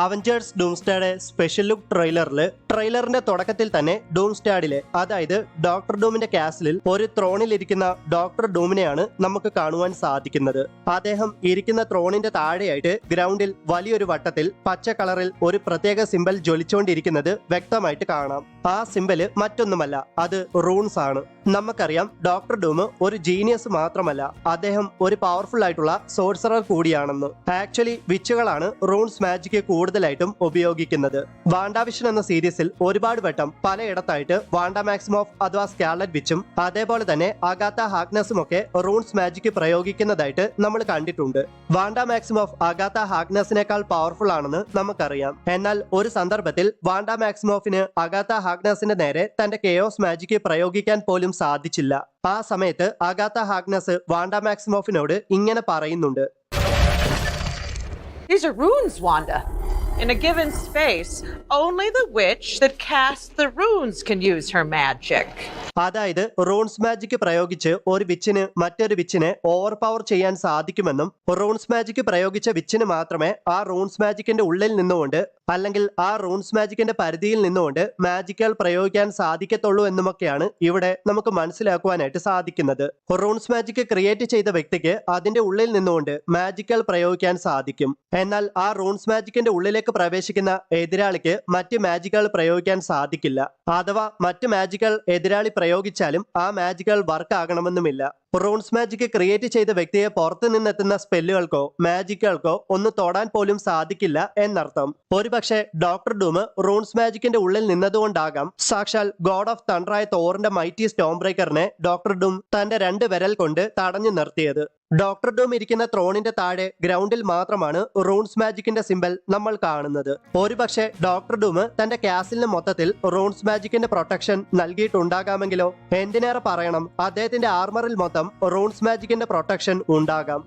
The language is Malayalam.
അവഞ്ചേഴ്സ് ഡൂംസ്ഡേയുടെ സ്പെഷ്യൽ ലുക്ക് ട്രെയിലറിന്റെ തുടക്കത്തിൽ തന്നെ ഡൂംസ്ഡാഡിലെ അതായത് ഡോക്ടർ ഡൂമിന്റെ കാസിലിൽ ഒരു ത്രോണിൽ ഇരിക്കുന്ന ഡോക്ടർ ഡൂമിനെയാണ് നമുക്ക് കാണുവാൻ സാധിക്കുന്നത്. അദ്ദേഹം ഇരിക്കുന്ന ത്രോണിന്റെ താഴെയായിട്ട് ഗ്രൗണ്ടിൽ വലിയൊരു വട്ടത്തിൽ പച്ച കളറിൽ ഒരു പ്രത്യേക സിമ്പൽ ജ്വലിച്ചുകൊണ്ടിരിക്കുന്നത് വ്യക്തമായിട്ട് കാണാം. ആ സിമ്പല് മറ്റൊന്നുമല്ല, അത് റൂൺസ് ആണ്. നമുക്കറിയാം ഡോക്ടർ ഡൂം ഒരു ജീനിയസ് മാത്രമല്ല, അദ്ദേഹം ഒരു പവർഫുൾ ആയിട്ടുള്ള സോഴ്സറർ കൂടിയാണെന്ന്. ആക്ച്വലി വിച്ചുകളാണ് റൂൺസ് മാജിക് കൂടുതലായിട്ടും ഉപയോഗിക്കുന്നത്. വാണ്ടാവിഷൻ എന്ന സീരീസിൽ ഒരുപാട് വട്ടം പലയിടത്തായിട്ട് വാണ്ട മാക്സിമോഫ് അഥവാ സ്കാർലറ്റ് വിച്ചും അതേപോലെ തന്നെ അഗാത്ത ഹാഗ്നസും ഒക്കെ റൂൺസ് മാജിക് പ്രയോഗിക്കുന്നതായിട്ട് നമ്മൾ കണ്ടിട്ടുണ്ട്. വാണ്ട മാക്സിമോഫ് അഗാത്ത ഹാഗ്നസിനേക്കാൾ പവർഫുൾ ആണെന്ന് നമുക്കറിയാം. എന്നാൽ ഒരു സന്ദർഭത്തിൽ വാണ്ട മാക്സിമോഫിന് അഗാത്ത ഹാഗ്നസിന്റെ നേരെ തന്റെ കെയോസ് മാജിക് പ്രയോഗിക്കാൻ പോലും സാധിച്ചില്ല. ആ സമയത്ത് അഗാത്ത ഹാഗ്നസ് വാണ്ട മാക്സിമോഫിനോട് ഇങ്ങനെ പറയുന്നുണ്ട്, These are runes, Wanda. In a given space, only the witch that casts the runes can use her magic. അതായത് റൂൺസ് മാജിക് പ്രയോഗിച്ച് ഒരു വിച്ചിന് മറ്റൊരു വിച്ചിനെ ഓവർ പവർ ചെയ്യാൻ സാധിക്കുമെന്നും റൂൺസ് മാജിക് പ്രയോഗിച്ച വിച്ചിന് മാത്രമേ ആ റൂൺസ് മാജിക്കിന്റെ ഉള്ളിൽ നിന്നുകൊണ്ട് അല്ലെങ്കിൽ ആ റൂൺസ് മാജിക്കിന്റെ പരിധിയിൽ നിന്നുകൊണ്ട് മാജിക്കുകൾ പ്രയോഗിക്കാൻ സാധിക്കത്തുള്ളൂ എന്നുമൊക്കെയാണ് ഇവിടെ നമുക്ക് മനസ്സിലാക്കുവാനായിട്ട് സാധിക്കുന്നത്. റൂൺസ് മാജിക് ക്രിയേറ്റ് ചെയ്ത വ്യക്തിക്ക് അതിന്റെ ഉള്ളിൽ നിന്നുകൊണ്ട് മാജിക്കുകൾ പ്രയോഗിക്കാൻ സാധിക്കും. എന്നാൽ ആ റൂൺസ് മാജിക്കിന്റെ ഉള്ളിലേക്ക് പ്രവേശിക്കുന്ന എതിരാളിക്ക് മറ്റ് മാജിക്കുകൾ പ്രയോഗിക്കാൻ സാധിക്കില്ല. അഥവാ മറ്റ് മാജിക്കുകൾ എതിരാളി പ്രയോഗിച്ചാലും ആ മാജിക്കുകൾ വർക്ക് ആകണമെന്നുമില്ല. റൂൺസ് മാജിക് ക്രിയേറ്റ് ചെയ്ത വ്യക്തിയെ പുറത്തു നിന്നെത്തുന്ന സ്പെല്ലുകൾക്കോ മാജിക്കുകൾക്കോ ഒന്ന് തൊടാൻ പോലും സാധിക്കില്ല എന്നർത്ഥം. ഒരുപക്ഷെ ഡോക്ടർ ഡൂം റൂൺസ് മാജിക്കിന്റെ ഉള്ളിൽ നിന്നതുകൊണ്ടാകാം സാക്ഷാൽ ഗോഡ് ഓഫ് തണ്ടറായ തോറിന്റെ മൈറ്റി സ്റ്റോം ബ്രേക്കറിനെ ഡോക്ടർ ഡൂം തന്റെ 2 വിരൽ കൊണ്ട് തടഞ്ഞു നിർത്തിയത്. ഡോക്ടർ ഡൂം ഇരിക്കുന്ന ത്രോണിന്റെ താഴെ ഗ്രൗണ്ടിൽ മാത്രമാണ് റൂൺസ് മാജിക്കിന്റെ സിമ്പൽ നമ്മൾ കാണുന്നത്. ഒരുപക്ഷെ ഡോക്ടർ ഡൂം തന്റെ കാസിലിന് മൊത്തത്തിൽ റൂൺസ് മാജിക്കിന്റെ പ്രൊട്ടക്ഷൻ നൽകിയിട്ടുണ്ടാകാമെങ്കിലോ. എന്തിനേറെ പറയണം, അദ്ദേഹത്തിന്റെ ആർമറിൽ മൊത്തം റൂൺസ് മാജിക്കിന്റെ പ്രൊട്ടക്ഷൻ ഉണ്ടാകാം.